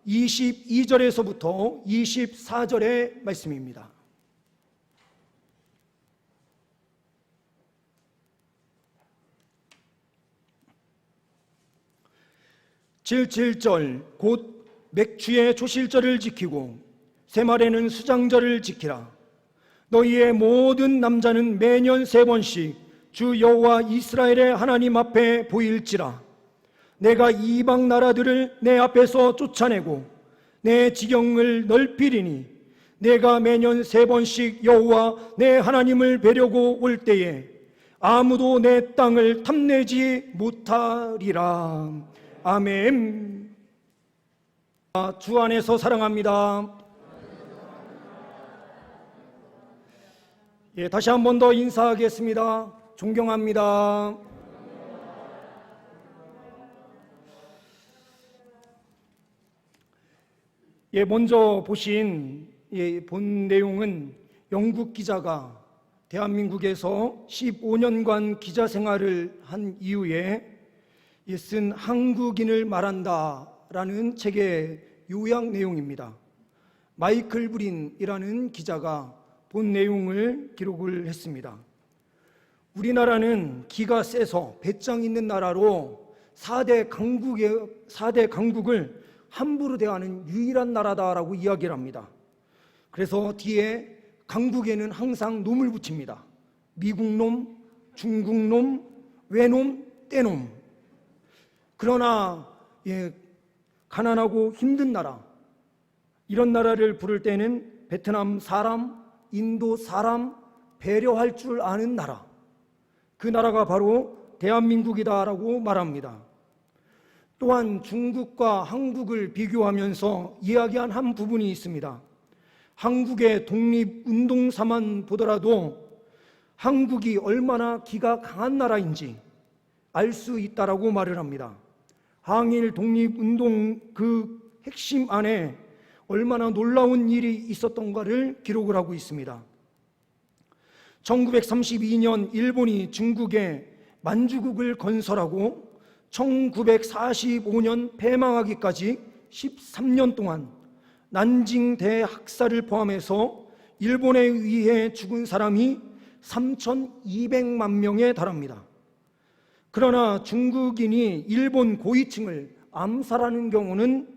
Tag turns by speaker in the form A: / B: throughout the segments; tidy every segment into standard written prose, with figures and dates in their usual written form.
A: 22절에서부터 24절의 말씀입니다. 제7절 곧 맥주의 조실절을 지키고 새말에는 수장절을 지키라. 너희의 모든 남자는 매년 3번씩 주 여호와 이스라엘의 하나님 앞에 보일지라. 내가 이방 나라들을 내 앞에서 쫓아내고 내 지경을 넓히리니 내가 매년 3번씩 여호와 내 하나님을 뵈려고 올 때에 아무도 내 땅을 탐내지 못하리라. 아멘. 주 안에서 사랑합니다. 다시 한 번 더 인사하겠습니다. 존경합니다. 먼저 보신 본 내용은 영국 기자가 대한민국에서 15년간 기자 생활을 한 이후에 쓴 한국인을 말한다라는 책의 요약 내용입니다. 마이클 브린이라는 기자가 본 내용을 기록을 했습니다. 우리나라는 기가 세서 배짱 있는 나라로 4대 강국을 함부로 대하는 유일한 나라다라고 이야기를 합니다. 그래서 뒤에 강국에는 항상 놈을 붙입니다. 미국놈, 중국놈, 외놈, 떼놈. 그러나 가난하고 힘든 나라, 이런 나라를 부를 때는 베트남 사람, 인도 사람 배려할 줄 아는 나라, 그 나라가 바로 대한민국이다라고 말합니다. 또한 중국과 한국을 비교하면서 이야기한 한 부분이 있습니다. 한국의 독립운동사만 보더라도 한국이 얼마나 기가 강한 나라인지 알 수 있다라고 말을 합니다. 항일 독립운동 그 핵심 안에 얼마나 놀라운 일이 있었던가를 기록을 하고 있습니다. 1932년 일본이 중국에 만주국을 건설하고 1945년 폐망하기까지 13년 동안 난징 대학살을 포함해서 일본에 의해 죽은 사람이 3,200만 명에 달합니다. 그러나 중국인이 일본 고위층을 암살하는 경우는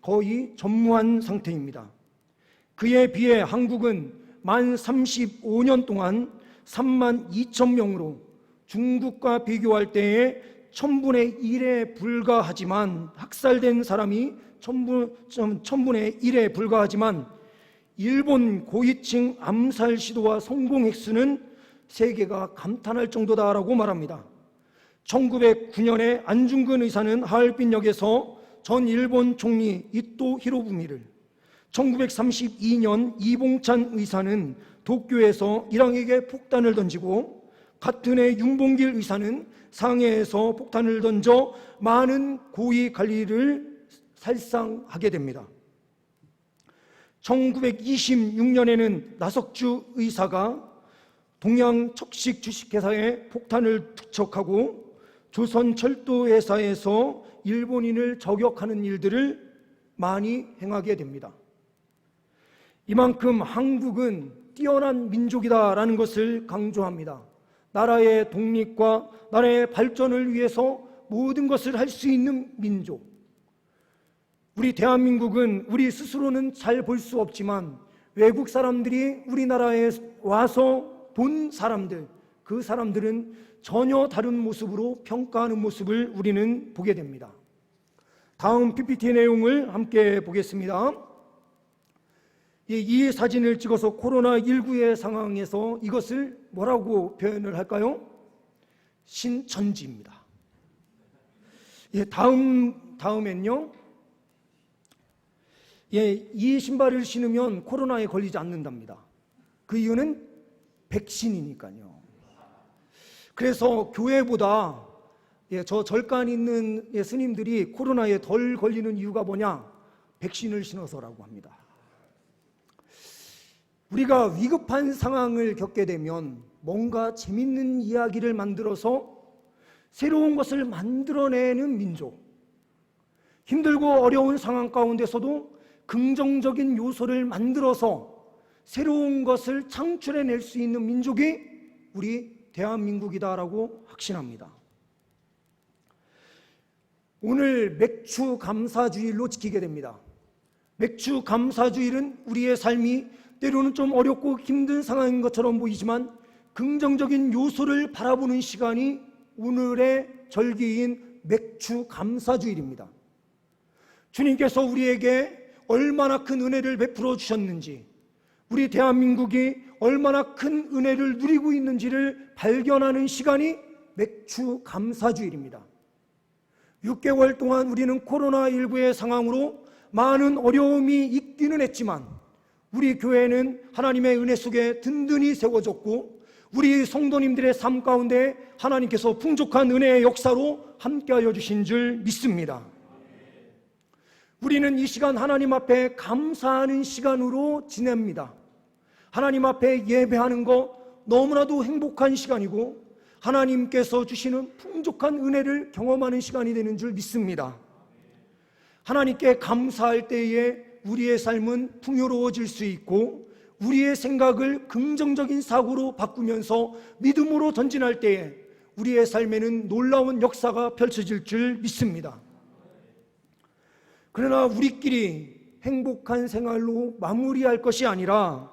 A: 거의 전무한 상태입니다. 그에 비해 한국은 만 35년 동안 3만 2천 명으로 중국과 비교할 때에 1000분의 1에 불과하지만 학살된 사람이 1000분의 1에 불과하지만 일본 고위층 암살 시도와 성공 횟수는 세계가 감탄할 정도다라고 말합니다. 1909년에 안중근 의사는 하얼빈역에서 전 일본 총리 이토 히로부미를, 1932년 이봉찬 의사는 도쿄에서 일왕에게 폭탄을 던지고 같은 해 윤봉길 의사는 상해에서 폭탄을 던져 많은 고위 관리를 살상하게 됩니다. 1926년에는 나석주 의사가 동양척식 주식회사에 폭탄을 투척하고 조선철도회사에서 일본인을 저격하는 일들을 많이 행하게 됩니다. 이만큼 한국은 뛰어난 민족이다라는 것을 강조합니다. 나라의 독립과 나라의 발전을 위해서 모든 것을 할 수 있는 민족. 우리 대한민국은 우리 스스로는 잘 볼 수 없지만 외국 사람들이 우리나라에 와서 본 사람들, 그 사람들은 전혀 다른 모습으로 평가하는 모습을 우리는 보게 됩니다. 다음 PPT 내용을 함께 보겠습니다. 이 사진을 찍어서 코로나19의 상황에서 이것을 뭐라고 표현을 할까요? 신천지입니다. 다음엔요. 이 신발을 신으면 코로나에 걸리지 않는답니다. 그 이유는 백신이니까요. 그래서 교회보다 저 절간 있는 스님들이 코로나에 덜 걸리는 이유가 뭐냐? 백신을 신어서라고 합니다. 우리가 위급한 상황을 겪게 되면 뭔가 재밌는 이야기를 만들어서 새로운 것을 만들어내는 민족. 힘들고 어려운 상황 가운데서도 긍정적인 요소를 만들어서 새로운 것을 창출해낼 수 있는 민족이 우리 대한민국이다라고 확신합니다. 오늘 맥주 감사주일로 지키게 됩니다. 맥주 감사주일은 우리의 삶이 때로는 좀 어렵고 힘든 상황인 것처럼 보이지만 긍정적인 요소를 바라보는 시간이 오늘의 절기인 맥주 감사주일입니다. 주님께서 우리에게 얼마나 큰 은혜를 베풀어 주셨는지, 우리 대한민국이 얼마나 큰 은혜를 누리고 있는지를 발견하는 시간이 맥주 감사주일입니다. 6개월 동안 우리는 코로나19의 상황으로 많은 어려움이 있기는 했지만 우리 교회는 하나님의 은혜 속에 든든히 세워졌고 우리 성도님들의 삶 가운데 하나님께서 풍족한 은혜의 역사로 함께하여 주신 줄 믿습니다. 우리는 이 시간 하나님 앞에 감사하는 시간으로 지냅니다. 하나님 앞에 예배하는 것 너무나도 행복한 시간이고 하나님께서 주시는 풍족한 은혜를 경험하는 시간이 되는 줄 믿습니다. 하나님께 감사할 때에 우리의 삶은 풍요로워질 수 있고 우리의 생각을 긍정적인 사고로 바꾸면서 믿음으로 전진할 때에 우리의 삶에는 놀라운 역사가 펼쳐질 줄 믿습니다. 그러나 우리끼리 행복한 생활로 마무리할 것이 아니라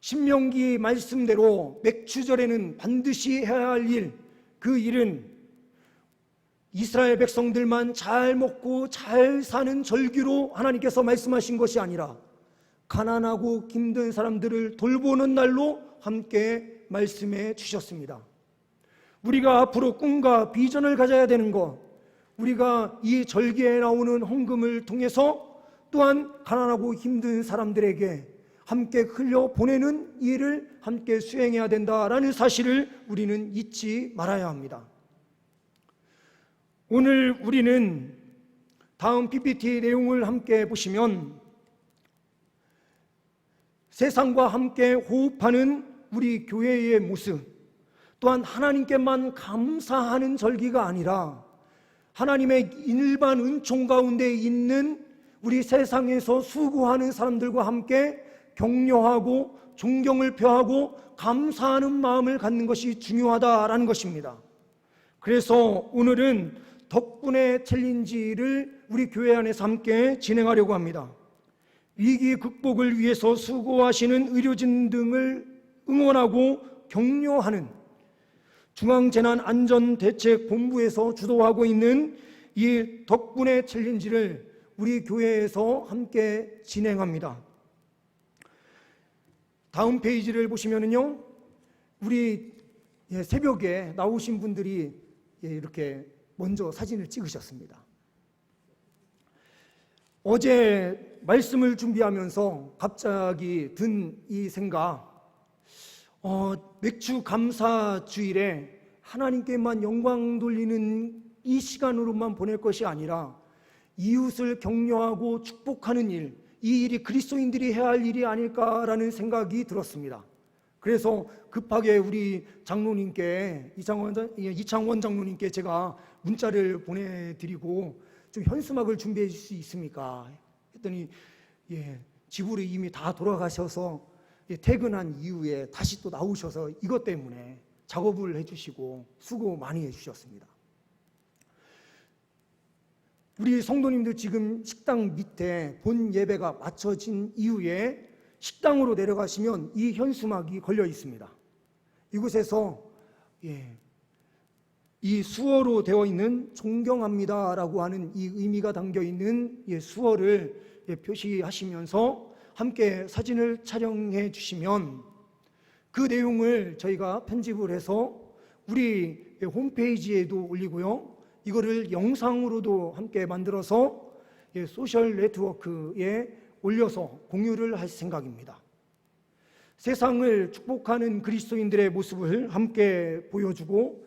A: 신명기 말씀대로 맥주절에는 반드시 해야 할 일, 그 일은 이스라엘 백성들만 잘 먹고 잘 사는 절기로 하나님께서 말씀하신 것이 아니라 가난하고 힘든 사람들을 돌보는 날로 함께 말씀해 주셨습니다. 우리가 앞으로 꿈과 비전을 가져야 되는 것, 우리가 이 절기에 나오는 헌금을 통해서 또한 가난하고 힘든 사람들에게 함께 흘려보내는 일을 함께 수행해야 된다라는 사실을 우리는 잊지 말아야 합니다. 오늘 우리는 다음 PPT 내용을 함께 보시면 세상과 함께 호흡하는 우리 교회의 모습, 또한 하나님께만 감사하는 절기가 아니라 하나님의 일반 은총 가운데 있는 우리 세상에서 수고하는 사람들과 함께 격려하고 존경을 표하고 감사하는 마음을 갖는 것이 중요하다라는 것입니다. 그래서 오늘은 덕분에 챌린지를 우리 교회 안에서 함께 진행하려고 합니다. 위기 극복을 위해서 수고하시는 의료진 등을 응원하고 격려하는 중앙재난안전대책본부에서 주도하고 있는 이 덕분에 챌린지를 우리 교회에서 함께 진행합니다. 다음 페이지를 보시면은요, 우리 새벽에 나오신 분들이 이렇게 먼저 사진을 찍으셨습니다. 어제 말씀을 준비하면서 갑자기 든 이 생각, 맥주 감사주일에 하나님께만 영광 돌리는 이 시간으로만 보낼 것이 아니라 이웃을 격려하고 축복하는 일, 이 일이 그리스도인들이 해야 할 일이 아닐까라는 생각이 들었습니다. 그래서 급하게 우리 장로님께, 이창원 장로님께 제가 문자를 보내드리고 좀 현수막을 준비해 줄 수 있습니까? 했더니 집으로 이미 다 돌아가셔서 퇴근한 이후에 다시 또 나오셔서 이것 때문에 작업을 해주시고 수고 많이 해주셨습니다. 우리 성도님들 지금 식당 밑에 본 예배가 마쳐진 이후에 식당으로 내려가시면 이 현수막이 걸려 있습니다. 이곳에서 이 수어로 되어 있는 존경합니다라고 하는 이 의미가 담겨 있는 수어를 표시하시면서 함께 사진을 촬영해 주시면 그 내용을 저희가 편집을 해서 우리 홈페이지에도 올리고요, 이거를 영상으로도 함께 만들어서 소셜 네트워크에 올려서 공유를 할 생각입니다. 세상을 축복하는 그리스도인들의 모습을 함께 보여주고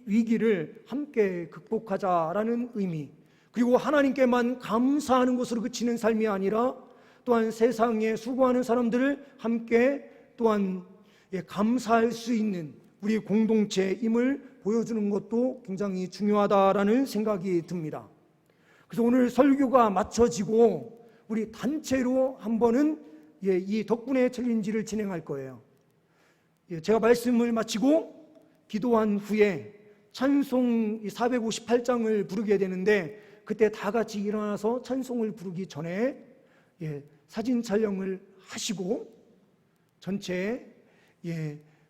A: 위기를 함께 극복하자라는 의미, 그리고 하나님께만 감사하는 것으로 그치는 삶이 아니라 또한 세상에 수고하는 사람들을 함께 또한 감사할 수 있는 우리 공동체임을 보여주는 것도 굉장히 중요하다라는 생각이 듭니다. 그래서 오늘 설교가 마쳐지고 우리 단체로 한번은 이 덕분에 챌린지를 진행할 거예요. 제가 말씀을 마치고 기도한 후에 찬송 458장을 부르게 되는데, 그때 다 같이 일어나서 찬송을 부르기 전에 사진 촬영을 하시고 전체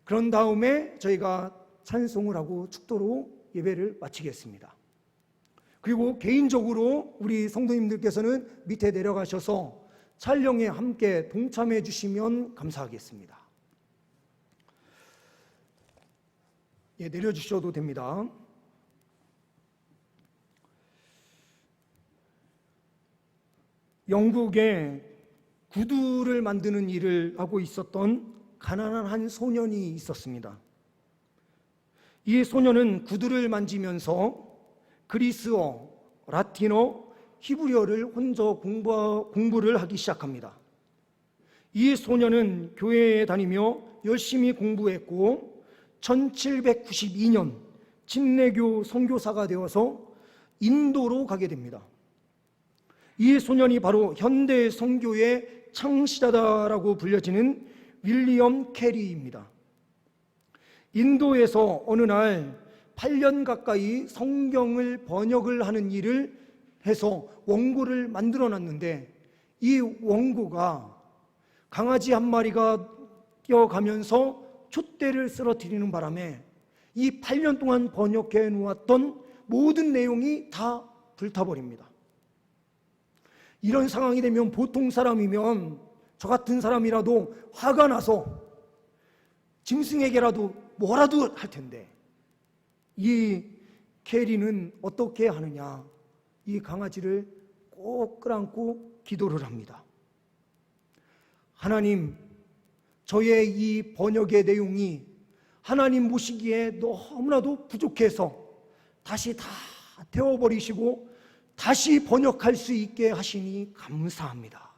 A: 그런 다음에 저희가 찬송을 하고 축도로 예배를 마치겠습니다. 그리고 개인적으로 우리 성도님들께서는 밑에 내려가셔서 촬영에 함께 동참해 주시면 감사하겠습니다. 내려주셔도 됩니다. 영국에 구두를 만드는 일을 하고 있었던 가난한 한 소년이 있었습니다. 이 소년은 구두를 만지면서 그리스어, 라틴어, 히브리어를 혼자 공부를 하기 시작합니다. 이 소년은 교회에 다니며 열심히 공부했고 1792년 침례교 선교사가 되어서 인도로 가게 됩니다. 이 소년이 바로 현대 선교의 창시자다라고 불려지는 윌리엄 캐리입니다. 인도에서 어느 날 8년 가까이 성경을 번역을 하는 일을 해서 원고를 만들어 놨는데, 이 원고가 강아지 한 마리가 뛰어가면서 촛대를 쓰러뜨리는 바람에 이 8년 동안 번역해 놓았던 모든 내용이 다 불타버립니다. 이런 상황이 되면 보통 사람이면, 저 같은 사람이라도 화가 나서 짐승에게라도 뭐라도 할 텐데, 이 캐리는 어떻게 하느냐, 이 강아지를 꼭 끌안고 기도를 합니다. 하나님, 저의 이 번역의 내용이 하나님 보시기에 너무나도 부족해서 다시 다 태워버리시고 다시 번역할 수 있게 하시니 감사합니다.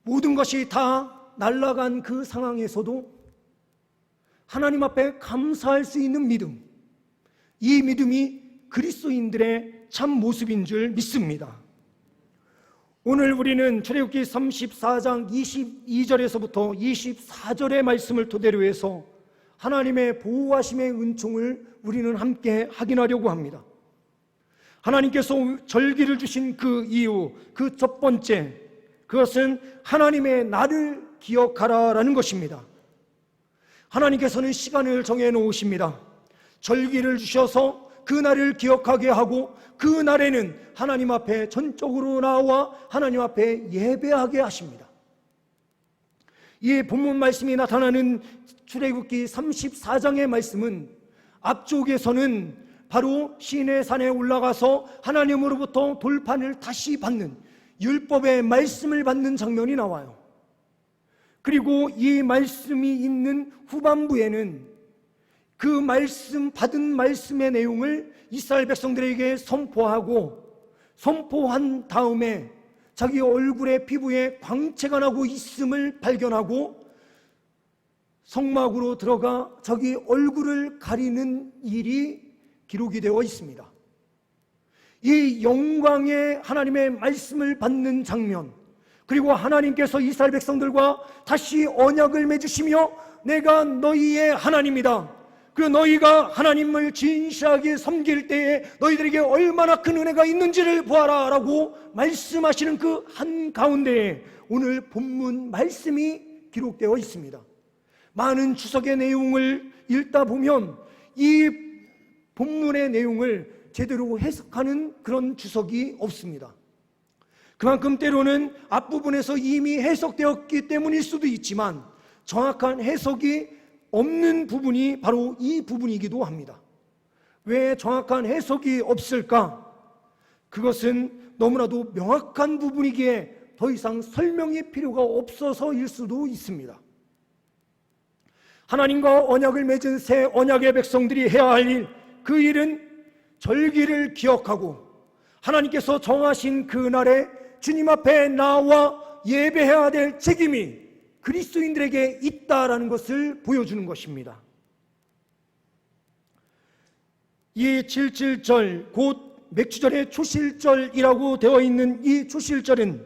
A: 모든 것이 다 날아간 그 상황에서도 하나님 앞에 감사할 수 있는 믿음, 이 믿음이 그리스도인들의 참 모습인 줄 믿습니다. 오늘 우리는 출애굽기 34장 22절에서부터 24절의 말씀을 토대로 해서 하나님의 보호하심의 은총을 우리는 함께 확인하려고 합니다. 하나님께서 절기를 주신 그 이유, 그 첫 번째, 그것은 하나님의 날을 기억하라라는 것입니다. 하나님께서는 시간을 정해 놓으십니다. 절기를 주셔서 그 날을 기억하게 하고, 그 날에는 하나님 앞에 전적으로 나와 하나님 앞에 예배하게 하십니다. 이 본문 말씀이 나타나는 출애굽기 34장의 말씀은 앞쪽에서는 바로 시내 산에 올라가서 하나님으로부터 돌판을 다시 받는, 율법의 말씀을 받는 장면이 나와요. 그리고 이 말씀이 있는 후반부에는 그 말씀, 받은 말씀의 내용을 이스라엘 백성들에게 선포한 다음에 자기 얼굴에, 피부에 광채가 나고 있음을 발견하고 성막으로 들어가 자기 얼굴을 가리는 일이 기록이 되어 있습니다. 이 영광의 하나님의 말씀을 받는 장면, 그리고 하나님께서 이스라엘 백성들과 다시 언약을 맺으시며 내가 너희의 하나님이다, 그리고 너희가 하나님을 진실하게 섬길 때에 너희들에게 얼마나 큰 은혜가 있는지를 보아라 라고 말씀하시는 그 한가운데에 오늘 본문 말씀이 기록되어 있습니다. 많은 추석의 내용을 읽다 보면 이 본문의 내용을 제대로 해석하는 그런 추석이 없습니다. 그만큼 때로는 앞부분에서 이미 해석되었기 때문일 수도 있지만 정확한 해석이 없는 부분이 바로 이 부분이기도 합니다. 왜 정확한 해석이 없을까? 그것은 너무나도 명확한 부분이기에 더 이상 설명이 필요가 없어서일 수도 있습니다. 하나님과 언약을 맺은 새 언약의 백성들이 해야 할 일, 그 일은 절기를 기억하고 하나님께서 정하신 그날에 주님 앞에 나와 예배해야 될 책임이 그리스도인들에게 있다라는 것을 보여주는 것입니다. 이 77절, 곧 맥주절의 초실절이라고 되어 있는 이 초실절은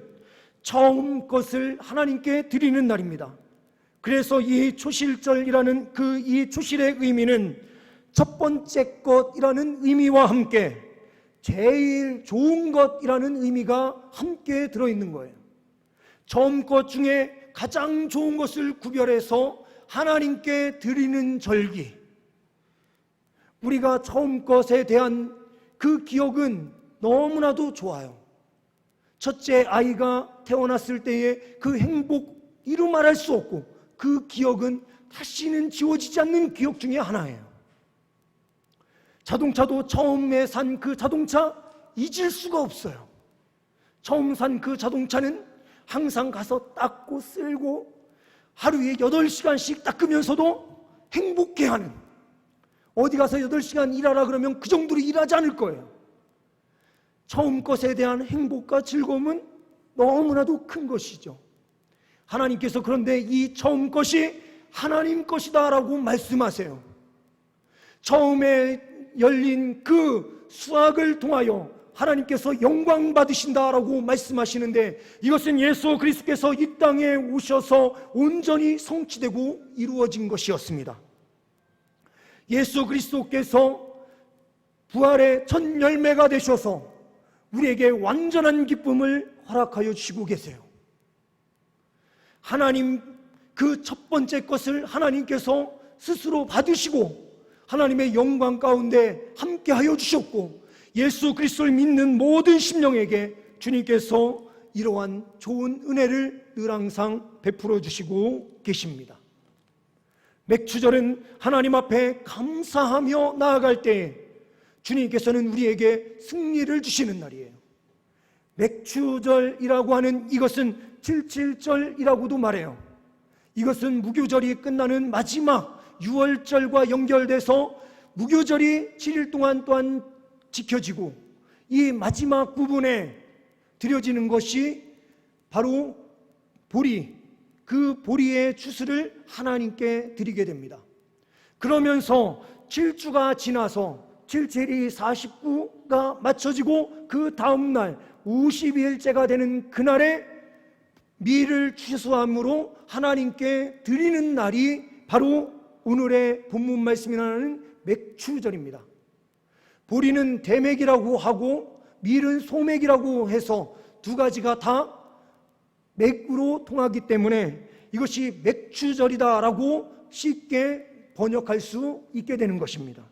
A: 처음 것을 하나님께 드리는 날입니다. 그래서 이 초실절이라는 이 초실의 의미는 첫 번째 것이라는 의미와 함께 제일 좋은 것이라는 의미가 함께 들어있는 거예요. 처음 것 중에 가장 좋은 것을 구별해서 하나님께 드리는 절기, 우리가 처음 것에 대한 그 기억은 너무나도 좋아요. 첫째 아이가 태어났을 때의 그 행복, 이루 말할 수 없고 그 기억은 다시는 지워지지 않는 기억 중에 하나예요. 자동차도 처음에 산 그 자동차 잊을 수가 없어요. 처음 산 그 자동차는 항상 가서 닦고 쓸고 하루에 8시간씩 닦으면서도 행복해하는, 어디 가서 8시간 일하라 그러면 그 정도로 일하지 않을 거예요. 처음 것에 대한 행복과 즐거움은 너무나도 큰 것이죠. 하나님께서 그런데 이 처음 것이 하나님 것이다 라고 말씀하세요. 처음에 열린 그 수확을 통하여 하나님께서 영광 받으신다라고 말씀하시는데, 이것은 예수 그리스도께서 이 땅에 오셔서 온전히 성취되고 이루어진 것이었습니다. 예수 그리스도께서 부활의 첫 열매가 되셔서 우리에게 완전한 기쁨을 허락하여 주시고 계세요. 하나님 그 첫 번째 것을 하나님께서 스스로 받으시고 하나님의 영광 가운데 함께하여 주셨고, 예수 그리스도를 믿는 모든 심령에게 주님께서 이러한 좋은 은혜를 늘 항상 베풀어 주시고 계십니다. 맥주절은 하나님 앞에 감사하며 나아갈 때에 주님께서는 우리에게 승리를 주시는 날이에요. 맥주절이라고 하는 이것은 77절이라고도 말해요. 이것은 무교절이 끝나는 마지막 6월절과 연결돼서 무교절이 7일 동안 또한 지켜지고, 이 마지막 부분에 드려지는 것이 바로 보리, 그 보리의 주스를 하나님께 드리게 됩니다. 그러면서 7주가 지나서 77이 49가 맞춰지고 그 다음날 52일째가 되는 그날에 밀을 취소함으로 하나님께 드리는 날이 바로 오늘의 본문 말씀이라는 맥주절입니다. 보리는 대맥이라고 하고 밀은 소맥이라고 해서 두 가지가 다 맥으로 통하기 때문에 이것이 맥주절이다라고 쉽게 번역할 수 있게 되는 것입니다.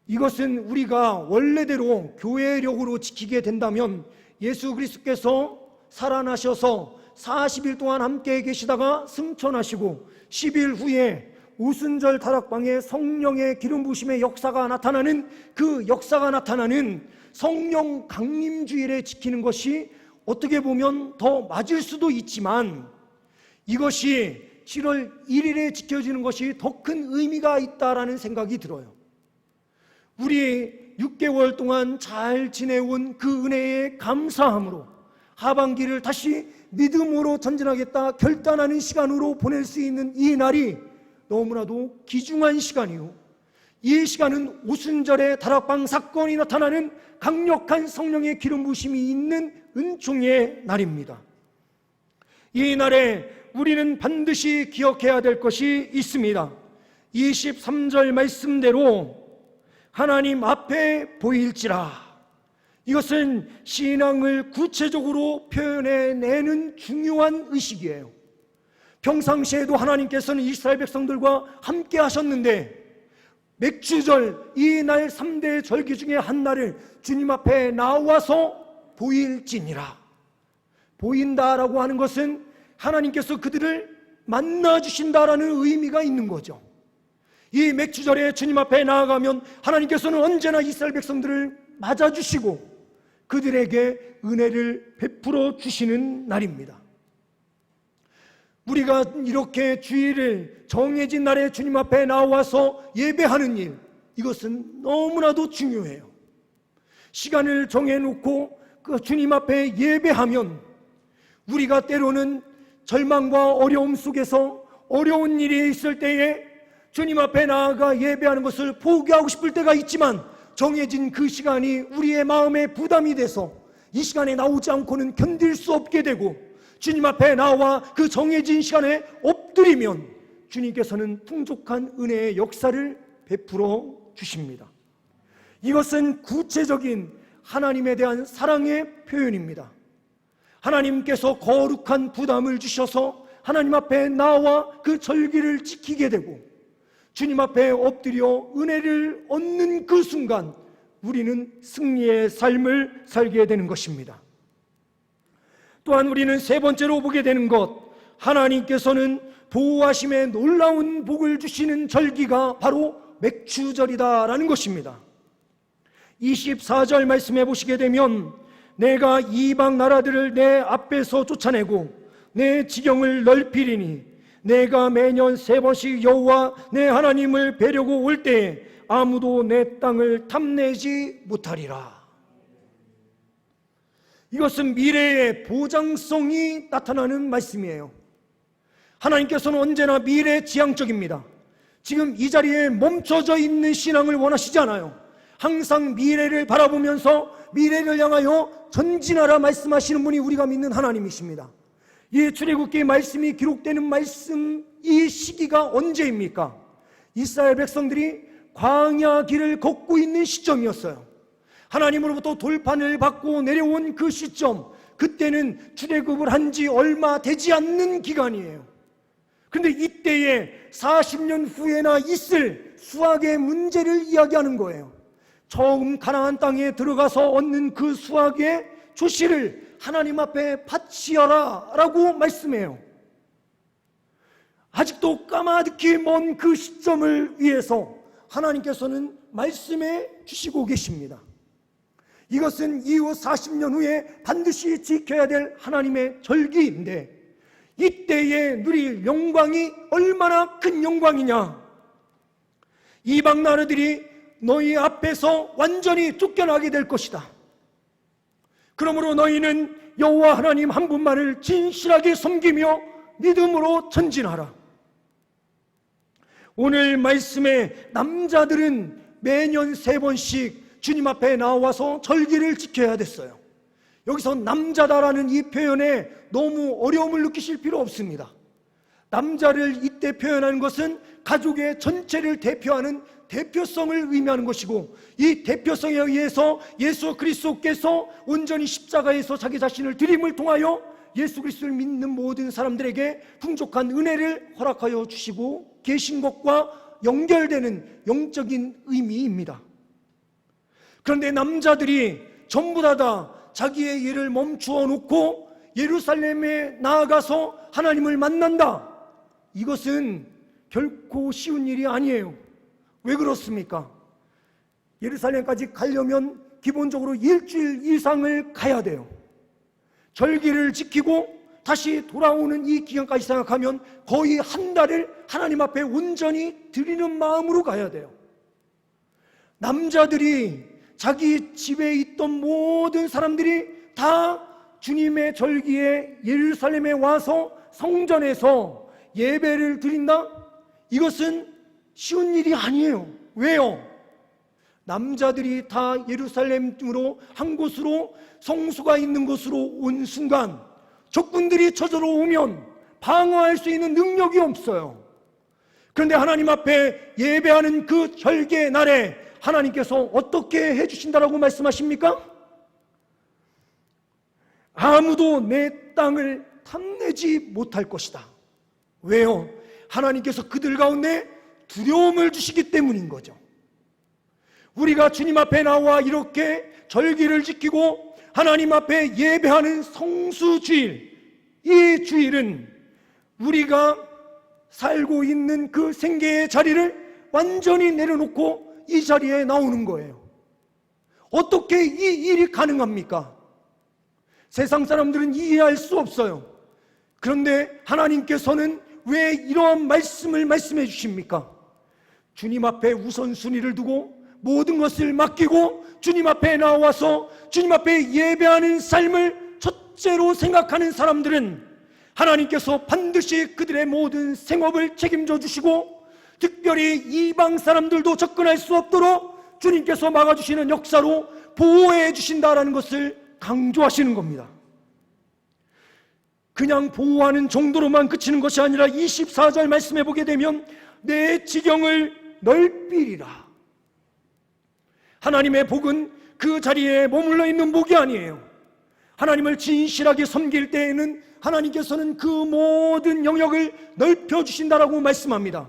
A: 이것은 우리가 원래대로 교회력으로 지키게 된다면 예수 그리스도께서 살아나셔서 40일 동안 함께 계시다가 승천하시고 10일 후에 오순절 다락방에 성령의 기름 부으심의 역사가 나타나는, 그 역사가 나타나는 성령 강림주일에 지키는 것이 어떻게 보면 더 맞을 수도 있지만, 이것이 7월 1일에 지켜지는 것이 더 큰 의미가 있다라는 생각이 들어요. 우리 6개월 동안 잘 지내온 그 은혜에 감사함으로 하반기를 다시 믿음으로 전진하겠다 결단하는 시간으로 보낼 수 있는 이 날이 너무나도 귀중한 시간이요, 이 시간은 오순절의 다락방 사건이 나타나는 강력한 성령의 기름 부으심이 있는 은총의 날입니다. 이 날에 우리는 반드시 기억해야 될 것이 있습니다. 23절 말씀대로 하나님 앞에 보일지라, 이것은 신앙을 구체적으로 표현해내는 중요한 의식이에요. 평상시에도 하나님께서는 이스라엘 백성들과 함께 하셨는데 맥주절, 이 날 3대 절기 중에 한 날을 주님 앞에 나와서 보일지니라. 보인다라고 하는 것은 하나님께서 그들을 만나주신다라는 의미가 있는 거죠. 이 맥주절에 주님 앞에 나아가면 하나님께서는 언제나 이스라엘 백성들을 맞아주시고 그들에게 은혜를 베풀어 주시는 날입니다. 우리가 이렇게 주일을 정해진 날에 주님 앞에 나와서 예배하는 일, 이것은 너무나도 중요해요. 시간을 정해놓고 그 주님 앞에 예배하면 우리가 때로는 절망과 어려움 속에서 어려운 일이 있을 때에 주님 앞에 나아가 예배하는 것을 포기하고 싶을 때가 있지만 정해진 그 시간이 우리의 마음에 부담이 돼서 이 시간에 나오지 않고는 견딜 수 없게 되고 주님 앞에 나와 그 정해진 시간에 엎드리면 주님께서는 풍족한 은혜의 역사를 베풀어 주십니다. 이것은 구체적인 하나님에 대한 사랑의 표현입니다. 하나님께서 거룩한 부담을 주셔서 하나님 앞에 나와 그 절기를 지키게 되고 주님 앞에 엎드려 은혜를 얻는 그 순간 우리는 승리의 삶을 살게 되는 것입니다. 또한 우리는 세 번째로 보게 되는 것, 하나님께서는 보호하심에 놀라운 복을 주시는 절기가 바로 맥추절이다라는 것입니다. 24절 말씀해 보시게 되면 내가 이방 나라들을 내 앞에서 쫓아내고 내 지경을 넓히리니 내가 매년 3번씩 여호와 내 하나님을 뵈려고 올 때에 아무도 내 땅을 탐내지 못하리라. 이것은 미래의 보장성이 나타나는 말씀이에요. 하나님께서는 언제나 미래지향적입니다. 지금 이 자리에 멈춰져 있는 신앙을 원하시지 않아요. 항상 미래를 바라보면서 미래를 향하여 전진하라 말씀하시는 분이 우리가 믿는 하나님이십니다. 이 출애굽기 말씀이 기록되는 말씀, 이 시기가 언제입니까? 이스라엘 백성들이 광야 길을 걷고 있는 시점이었어요. 하나님으로부터 돌판을 받고 내려온 그 시점, 그때는 출애굽을 한 지 얼마 되지 않는 기간이에요. 그런데 이때에 40년 후에나 있을 수확의 문제를 이야기하는 거예요. 처음 가나안 땅에 들어가서 얻는 그 수확의 조시를 하나님 앞에 바치어라 라고 말씀해요. 아직도 까마득히 먼 그 시점을 위해서 하나님께서는 말씀해 주시고 계십니다. 이것은 이후 40년 후에 반드시 지켜야 될 하나님의 절기인데 이때에 누릴 영광이 얼마나 큰 영광이냐. 이방 나라들이 너희 앞에서 완전히 쫓겨나게 될 것이다. 그러므로 너희는 여호와 하나님 한 분만을 진실하게 섬기며 믿음으로 전진하라. 오늘 말씀에 남자들은 매년 3번씩 주님 앞에 나와서 절기를 지켜야 됐어요. 여기서 남자다라는 이 표현에 너무 어려움을 느끼실 필요 없습니다. 남자를 이때 표현하는 것은 가족의 전체를 대표하는 대표성을 의미하는 것이고, 이 대표성에 의해서 예수 그리스도께서 온전히 십자가에서 자기 자신을 드림을 통하여 예수 그리스도를 믿는 모든 사람들에게 풍족한 은혜를 허락하여 주시고 계신 것과 연결되는 영적인 의미입니다. 그런데 남자들이 전부 다 자기의 일을 멈추어 놓고 예루살렘에 나아가서 하나님을 만난다. 이것은 결코 쉬운 일이 아니에요. 왜 그렇습니까? 예루살렘까지 가려면 기본적으로 일주일 이상을 가야 돼요. 절기를 지키고 다시 돌아오는 이 기간까지 생각하면 거의 한 달을 하나님 앞에 온전히 드리는 마음으로 가야 돼요. 남자들이 자기 집에 있던 모든 사람들이 다 주님의 절기에 예루살렘에 와서 성전에서 예배를 드린다? 이것은 쉬운 일이 아니에요. 왜요? 남자들이 다 예루살렘으로 한 곳으로 성수가 있는 곳으로 온 순간 적군들이 쳐들어 오면 방어할 수 있는 능력이 없어요. 그런데 하나님 앞에 예배하는 그 절기의 날에 하나님께서 어떻게 해주신다라고 말씀하십니까? 아무도 내 땅을 탐내지 못할 것이다. 왜요? 하나님께서 그들 가운데 두려움을 주시기 때문인 거죠. 우리가 주님 앞에 나와 이렇게 절기를 지키고 하나님 앞에 예배하는 성수주일, 이 주일은 우리가 살고 있는 그 생계의 자리를 완전히 내려놓고 이 자리에 나오는 거예요. 어떻게 이 일이 가능합니까? 세상 사람들은 이해할 수 없어요. 그런데 하나님께서는 왜 이러한 말씀을 말씀해 주십니까? 주님 앞에 우선순위를 두고 모든 것을 맡기고 주님 앞에 나와서 주님 앞에 예배하는 삶을 첫째로 생각하는 사람들은 하나님께서 반드시 그들의 모든 생업을 책임져 주시고 특별히 이방 사람들도 접근할 수 없도록 주님께서 막아주시는 역사로 보호해 주신다라는 것을 강조하시는 겁니다. 그냥 보호하는 정도로만 그치는 것이 아니라 24절 말씀해 보게 되면 내 지경을 넓히리라. 하나님의 복은 그 자리에 머물러 있는 복이 아니에요. 하나님을 진실하게 섬길 때에는 하나님께서는 그 모든 영역을 넓혀주신다라고 말씀합니다.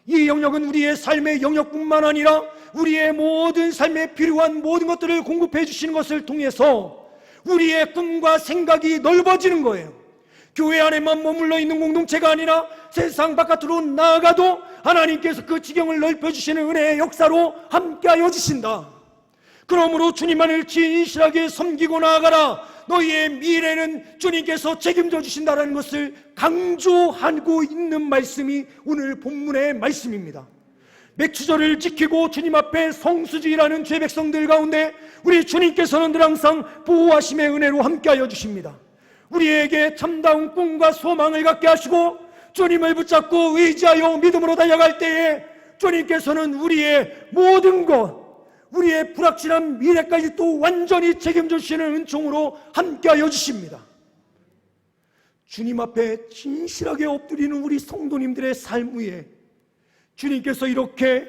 A: 이 영역은 우리의 삶의 영역뿐만 아니라 우리의 모든 삶에 필요한 모든 것들을 공급해 주시는 것을 통해서 우리의 꿈과 생각이 넓어지는 거예요. 교회 안에만 머물러 있는 공동체가 아니라 세상 바깥으로 나아가도 하나님께서 그 지경을 넓혀주시는 은혜의 역사로 함께하여 주신다. 그러므로 주님만을 진실하게 섬기고 나아가라. 너희의 미래는 주님께서 책임져 주신다는 것을 강조하고 있는 말씀이 오늘 본문의 말씀입니다. 맥추절을 지키고 주님 앞에 성수지라는 죄 백성들 가운데 우리 주님께서는 늘 항상 보호하심의 은혜로 함께하여 주십니다. 우리에게 참다운 꿈과 소망을 갖게 하시고 주님을 붙잡고 의지하여 믿음으로 달려갈 때에 주님께서는 우리의 모든 것, 우리의 불확실한 미래까지 또 완전히 책임져 주시는 은총으로 함께하여 주십니다. 주님 앞에 진실하게 엎드리는 우리 성도님들의 삶 위에 주님께서 이렇게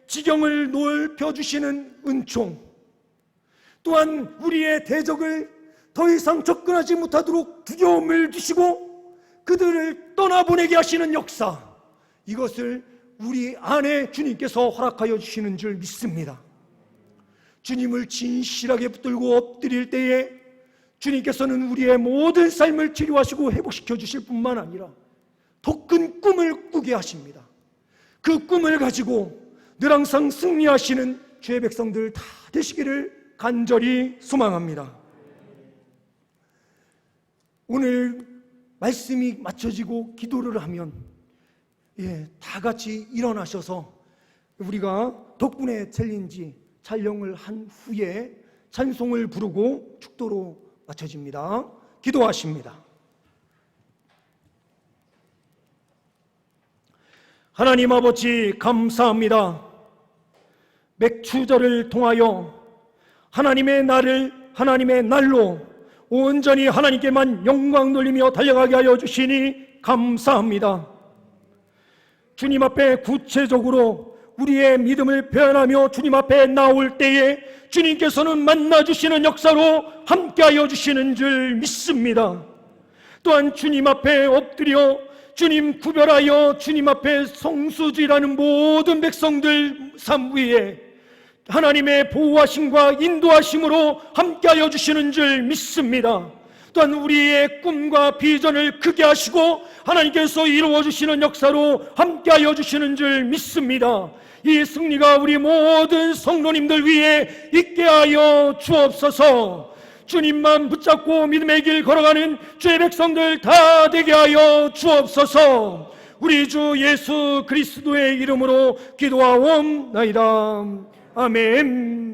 A: 지경을 넓혀주시는 은총, 또한 우리의 대적을 더 이상 접근하지 못하도록 두려움을 주시고 그들을 떠나보내게 하시는 역사, 이것을 우리 안에 주님께서 허락하여 주시는 줄 믿습니다. 주님을 진실하게 붙들고 엎드릴 때에 주님께서는 우리의 모든 삶을 치료하시고 회복시켜 주실 뿐만 아니라 더 큰 꿈을 꾸게 하십니다. 그 꿈을 가지고 늘 항상 승리하시는 주의 백성들 다 되시기를 간절히 소망합니다. 오늘 말씀이 맞춰지고 기도를 하면 다 같이 일어나셔서 우리가 덕분에 챌린지 촬영을 한 후에 찬송을 부르고 축도로 마쳐집니다. 기도하십니다. 하나님 아버지 감사합니다. 맥추절을 통하여 하나님의 날로 온전히 하나님께만 영광 돌리며 달려가게 하여 주시니 감사합니다. 주님 앞에 구체적으로 우리의 믿음을 표현하며 주님 앞에 나올 때에 주님께서는 만나주시는 역사로 함께하여 주시는 줄 믿습니다. 또한 주님 앞에 엎드려 주님 구별하여 주님 앞에 성수지라는 모든 백성들 삶 위에 하나님의 보호하심과 인도하심으로 함께하여 주시는 줄 믿습니다. 또한 우리의 꿈과 비전을 크게 하시고 하나님께서 이루어 주시는 역사로 함께하여 주시는 줄 믿습니다. 이 승리가 우리 모든 성도님들 위해 있게 하여 주옵소서. 주님만 붙잡고 믿음의 길 걸어가는 주의 백성들 다 되게 하여 주옵소서. 우리 주 예수 그리스도의 이름으로 기도하옵나이다. 아멘.